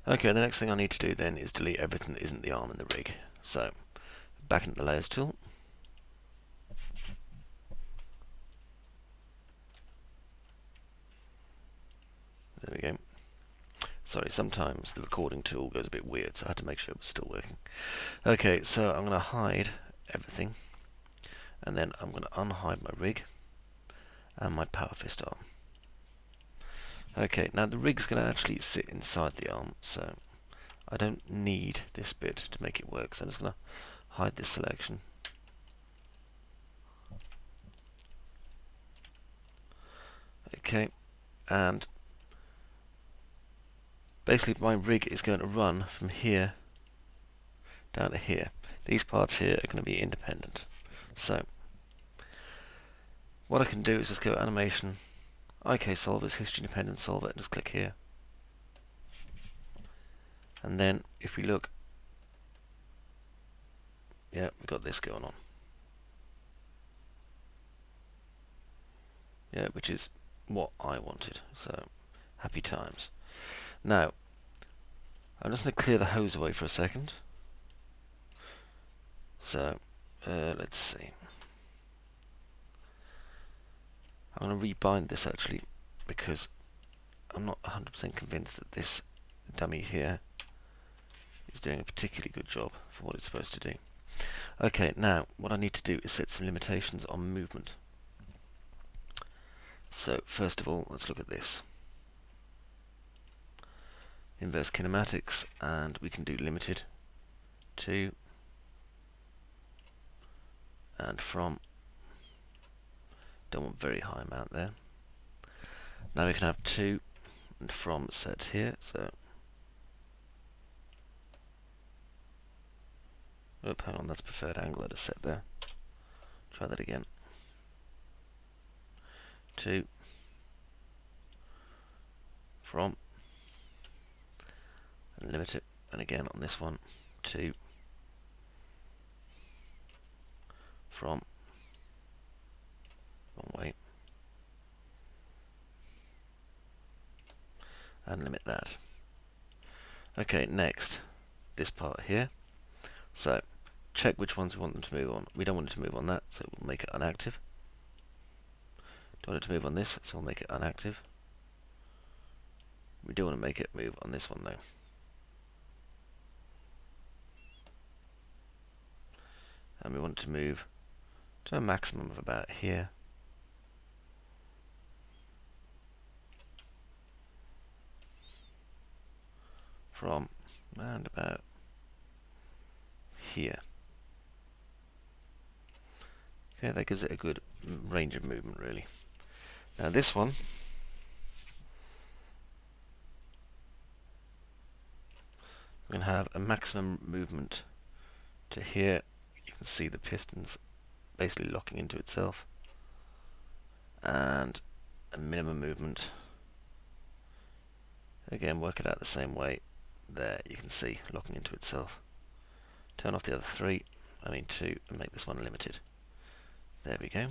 Okay, the next thing I need to do then is delete everything that isn't the arm and the rig. So, back into the layers tool. There we go. Sorry, sometimes the recording tool goes a bit weird, so I had to make sure it was still working. Okay, so I'm going to hide everything, and then I'm going to unhide my rig and my powerfist arm. Okay, now the rig's going to actually sit inside the arm, so I don't need this bit to make it work, so I'm just going to hide this selection. Okay, and basically my rig is going to run from here down to here. These parts here are going to be independent. So what I can do is just go animation, IK solvers, history independent solver, and just click here. And then if we look, yeah, we've got this going on. Yeah, which is what I wanted. So happy times. Now I'm just going to clear the hose away for a second. So let's see. I'm going to rebind this actually because I'm not 100% convinced that this dummy here is doing a particularly good job for what it's supposed to do. Okay, now what I need to do is set some limitations on movement. So first of all, let's look at this. Inverse kinematics, and we can do limited to and from. Don't want very high amount there. Now we can have to and from set here, so hang on, that's preferred angle I just set there. Try that again. 2 from and limit it, and again on this one 2 from, wrong way, and limit that. Okay, next this part here. So check which ones we want them to move on. We don't want it to move on that, so we'll make it unactive. Don't want it to move on this, so we'll make it unactive. We do want to make it move on this one though. And we want it to move to a maximum of about here. From around about here. Okay, that gives it a good range of movement really. Now this one, we're going to have a maximum movement to here. You can see the pistons basically locking into itself, and a minimum movement. Again, work it out the same way. There, you can see locking into itself. Turn off the other 2, and make this one limited. There we go.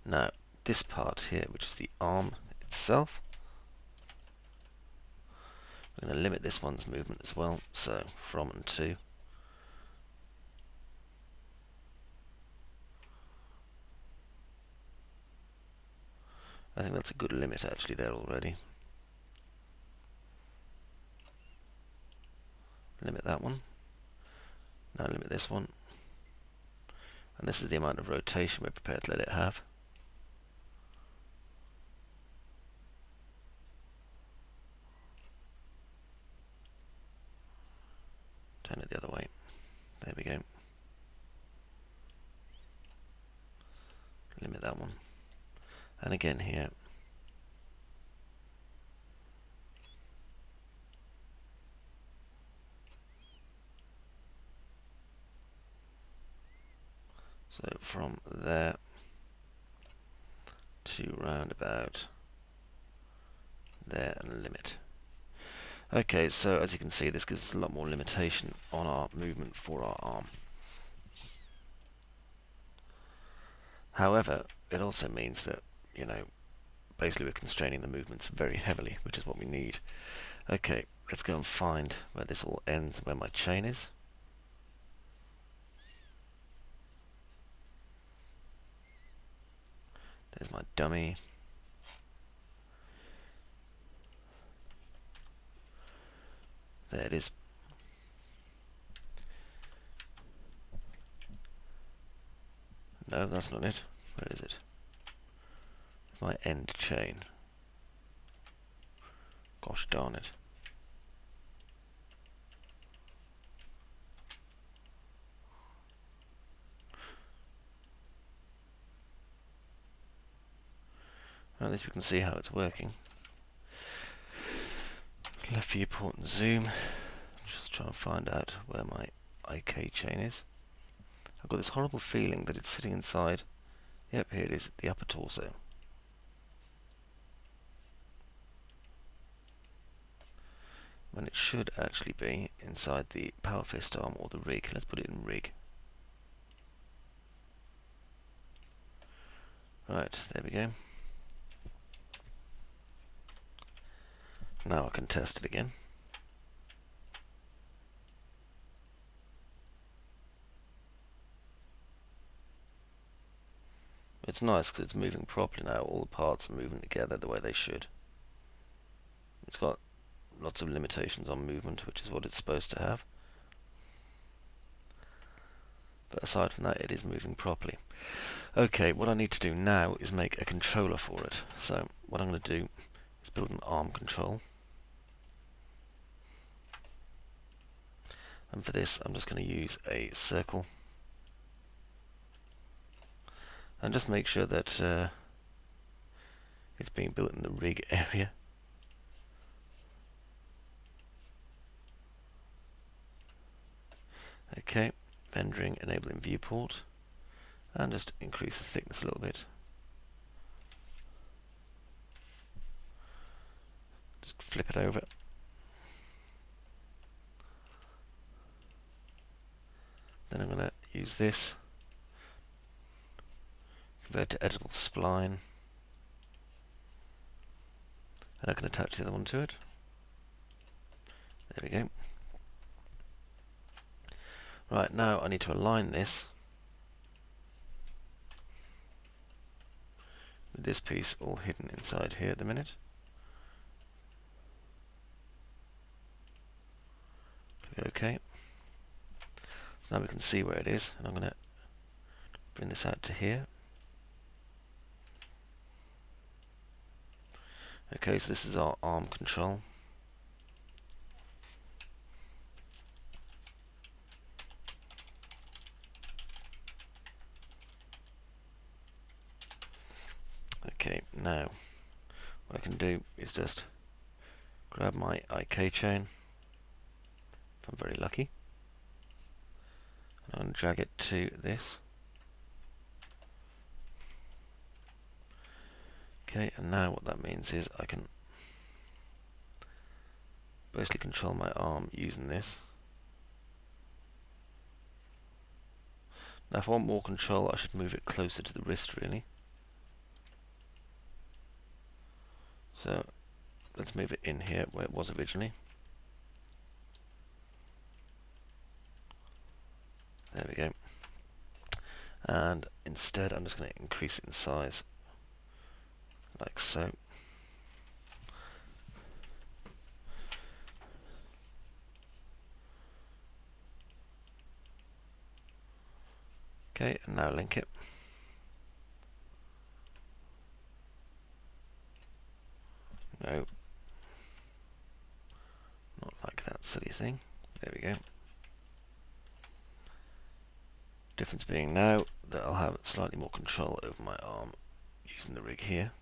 Now, this part here, which is the arm itself, we're going to limit this one's movement as well. So, from and to. I think that's a good limit actually there already. Limit that one. Now limit this one. And this is the amount of rotation we're prepared to let it have. Turn it the other way. There we go. Limit that one. And again here. So from there to round about there and limit. Okay, so as you can see, this gives us a lot more limitation on our movement for our arm. However, it also means that, basically we're constraining the movements very heavily, which is what we need. Okay, let's go and find where this all ends and where my chain is. There's my dummy. There it is. No, that's not it. Where is it? My end chain. Gosh darn it. At least we can see how it's working. Left viewport and zoom. Just trying to find out where my IK chain is. I've got this horrible feeling that it's sitting inside. Yep, here it is, the upper torso. When it should actually be inside the powerfist arm or the rig. Let's put it in rig. Right, there we go. Now I can test it again. It's nice because it's moving properly now. All the parts are moving together the way they should. It's got lots of limitations on movement, which is what it's supposed to have. But aside from that, it is moving properly. Okay, what I need to do now is make a controller for it. So what I'm going to do is build an ARM control. And for this, I'm just going to use a circle. And just make sure that it's being built in the rig area. Okay, rendering, enabling viewport. And just increase the thickness a little bit. Just flip it over. Then I'm going to use this. Convert to editable spline. And I can attach the other one to it. There we go. Right, now I need to align this with this piece all hidden inside here at the minute. Click OK. So now we can see where it is, and I'm going to bring this out to here. Okay, so this is our ARM control. Okay, now what I can do is just grab my IK chain, if I'm very lucky, and I'm going to drag it to this. Okay, and now what that means is I can basically control my arm using this. Now if I want more control, I should move it closer to the wrist really. So let's move it in here where it was originally. There we go. And instead I'm just going to increase it in size like so. Okay, and now link it. No, not like that silly thing. There we go. Difference being now that I'll have slightly more control over my arm using the rig here.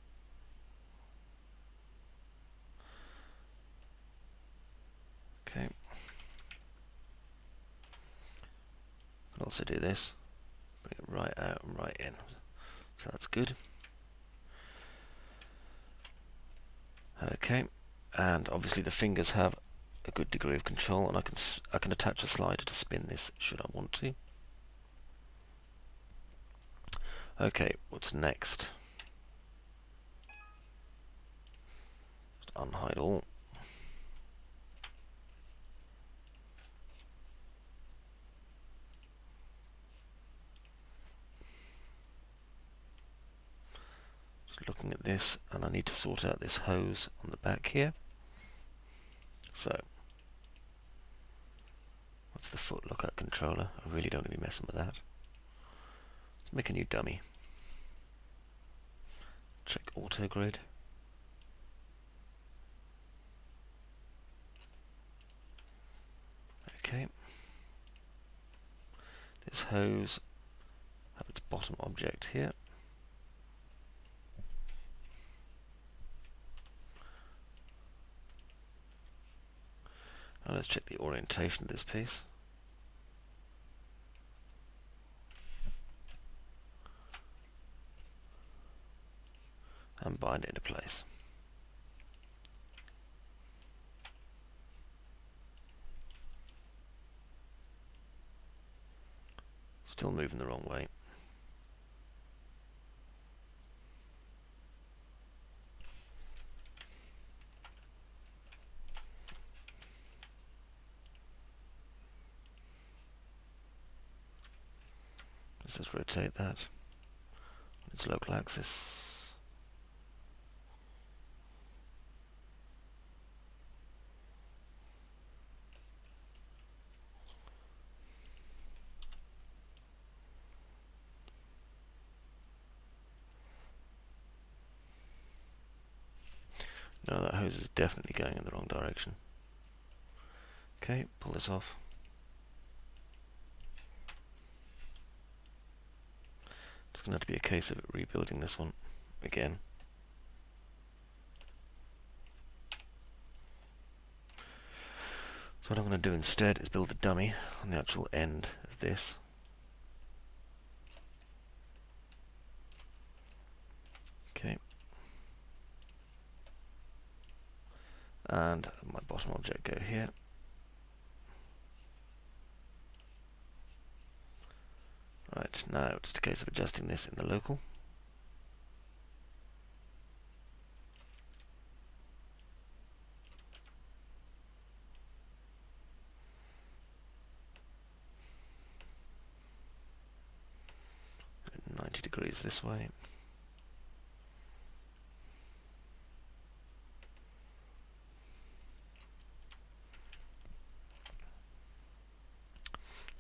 Okay. Can also do this. Bring it right out and right in. So that's good. Okay, and obviously the fingers have a good degree of control, and I can attach a slider to spin this should I want to. Okay, what's next? Just unhide all. and I need to sort out this hose on the back here. So, what's the foot lookout controller? I really don't want to be messing with that. Let's make a new dummy. Check auto grid. Okay. This hose have its bottom object here. Now let's check the orientation of this piece. And bind it into place. Still moving the wrong way. Let's just rotate that on its local axis. No, that hose is definitely going in the wrong direction. Okay, pull this off. It's going to have to be a case of rebuilding this one again. So what I'm going to do instead is build a dummy on the actual end of this. Okay. And my bottom object go here. Right, now just a case of adjusting this in the local. And 90 degrees this way.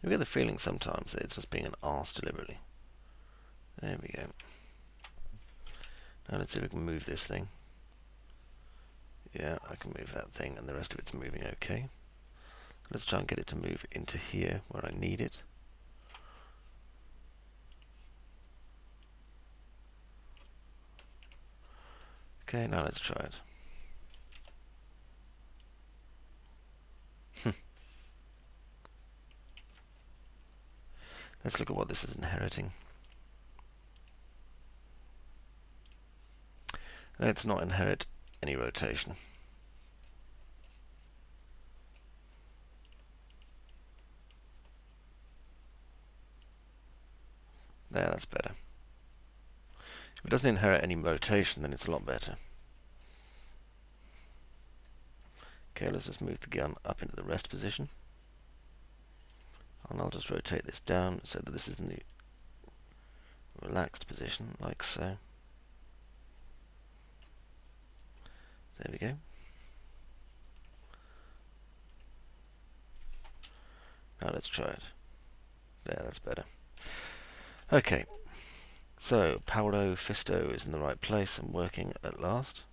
You get the feeling sometimes that it's just being an arse deliberately. There we go. Now let's see if we can move this thing. Yeah, I can move that thing and the rest of it's moving okay. Let's try and get it to move into here where I need it. Okay, now let's try it. Let's look at what this is inheriting. Let's not inherit any rotation. There, that's better. If it doesn't inherit any rotation, then it's a lot better. Okay, let's just move the gun up into the rest position. And I'll just rotate this down so that this is in the relaxed position, like so. There we go. Now let's try it. There, that's better. Okay, so powerfist is in the right place and working at last.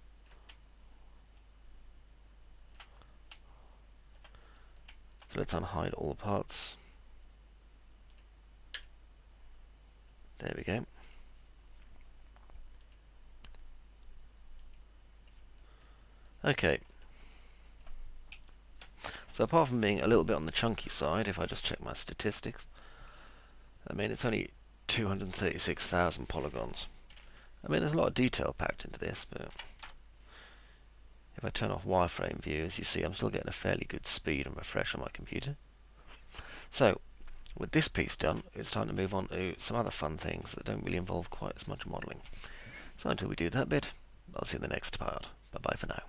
So let's unhide all the parts. There we go. Okay. So apart from being a little bit on the chunky side, if I just check my statistics, I mean it's only 236,000 polygons. I mean there's a lot of detail packed into this, but if I turn off wireframe view, as you see, I'm still getting a fairly good speed and refresh on my computer. So with this piece done, it's time to move on to some other fun things that don't really involve quite as much modelling. So until we do that bit, I'll see you in the next part. Bye bye for now.